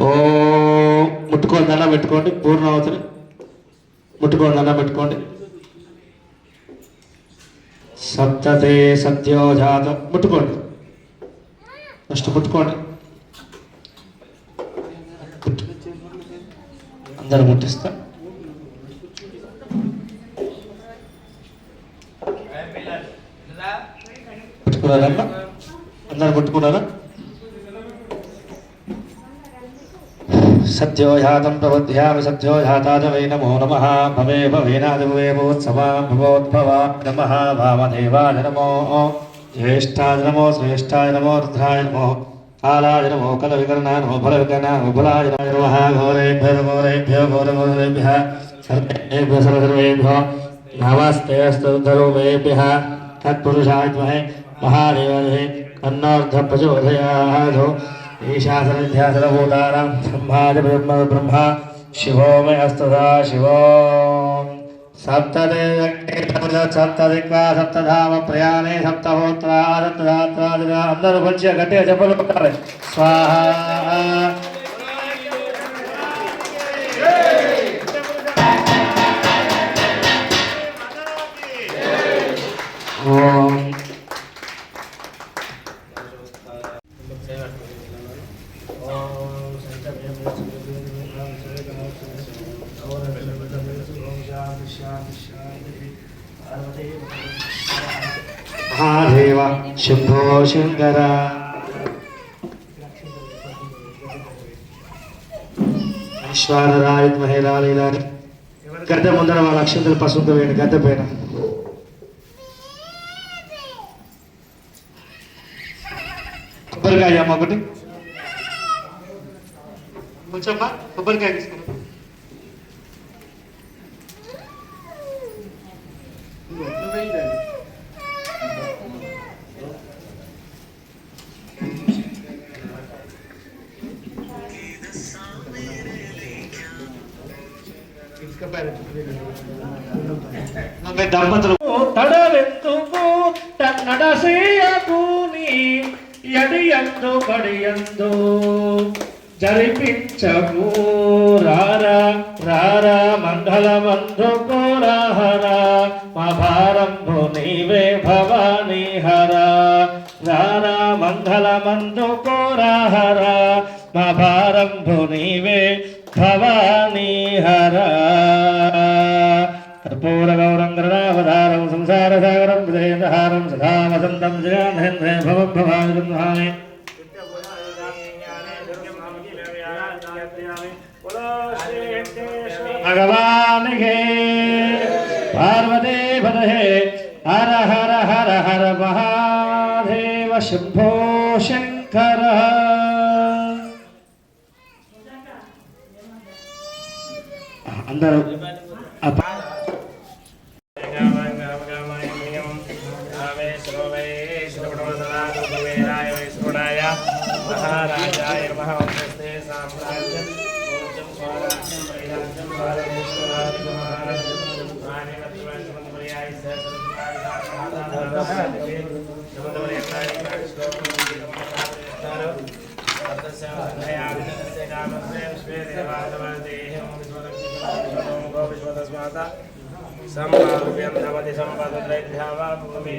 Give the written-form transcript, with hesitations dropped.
ఓం ముట్టుకోండి, దండం పెట్టుకోండి. పూర్ణావతిని ముట్టుకోండి, దండం పెట్టుకోండి. సప్తతే సత్యోజాతం ముట్టుకోండి, ఫస్ట్ ముట్టుకోండి. అందరూ ముట్టిస్తా. ముట్టుకున్నారమ్మా? అందరూ ముట్టుకున్నారా? సత్యోజాతం ప్రబుద్ధ్యామి సత్యోజాతాయ వై నమో నమః. భవే భవేనాదిభవే భూత్సవా భవోద్భవా నమః. వామదేవాయ నమో, జ్యేష్ఠాయ నమో, శ్రేష్ఠాయ నమో, రుద్రాయ నమో, కాలాయ నమో, కలవికర్ణాయ నమో, ఫలవికర్ణాయ నమో, బలాయ నమః. ఘోరేభ్యో ఘోరేభ్యో ఘోరఘోరేభ్యः సర్వేభ్యో సర్వసర్వేభ్యో నమస్తేऽस्तु ధర్మేభ్యः. తత్పురుషాయ విద్మహే మహాదేవాయ తన్నోర్ధ ప్రచోదయాత్. ఈశాసనధ్యాసనభూతానాం బ్రహ్మాది బ్రహ్మ శివో మే అస్తదా శివో. సప్తదే సప్తదిక్వా సప్తధామ ప్రయాణే సప్తహోత్రా సప్తధాత్రాదిన. అందరూ మంచిగా గట్టిగా చెప్పలు కొట్టాలి. స్వాహా. ఓం మహాదేవ శంభో శంకర. ఈశ్వరాయ మహిళాలి గద్దె ముందర వాళ్ళ అక్షంతలు పసుపు వేయండి. గద్దె పైన కొబ్బరికాయ అమ్మ ఒకటి కొంచెం కొబ్బరికాయ తీసుకురా. దంపతులు తడవెందుకు నడసేయకుని ఎడియందు కడియందు జరిపించకు. రారా రారా మంగళమందు కోరాహర మా భారంభు నీవే భవానీ హర. రారా మంగళమందు కోరాహర మా భారంభు నీవే భవానీ హర. కర్పూరగౌరం గరుడావతారం సంసారసాగరం హృదయహారం సదా వసంతం జగన్హేంద్రే భవం భవాని. భగవాన్ హే పార్వతే పదహే హర హర హర హర మహాదేవ శంభో శంకర. అందరూ మహారాజాయ మహావంశస్తే సామ్రాజ్యం సంపాద్యం నవతి సంపద్రైభ్యావా భూమి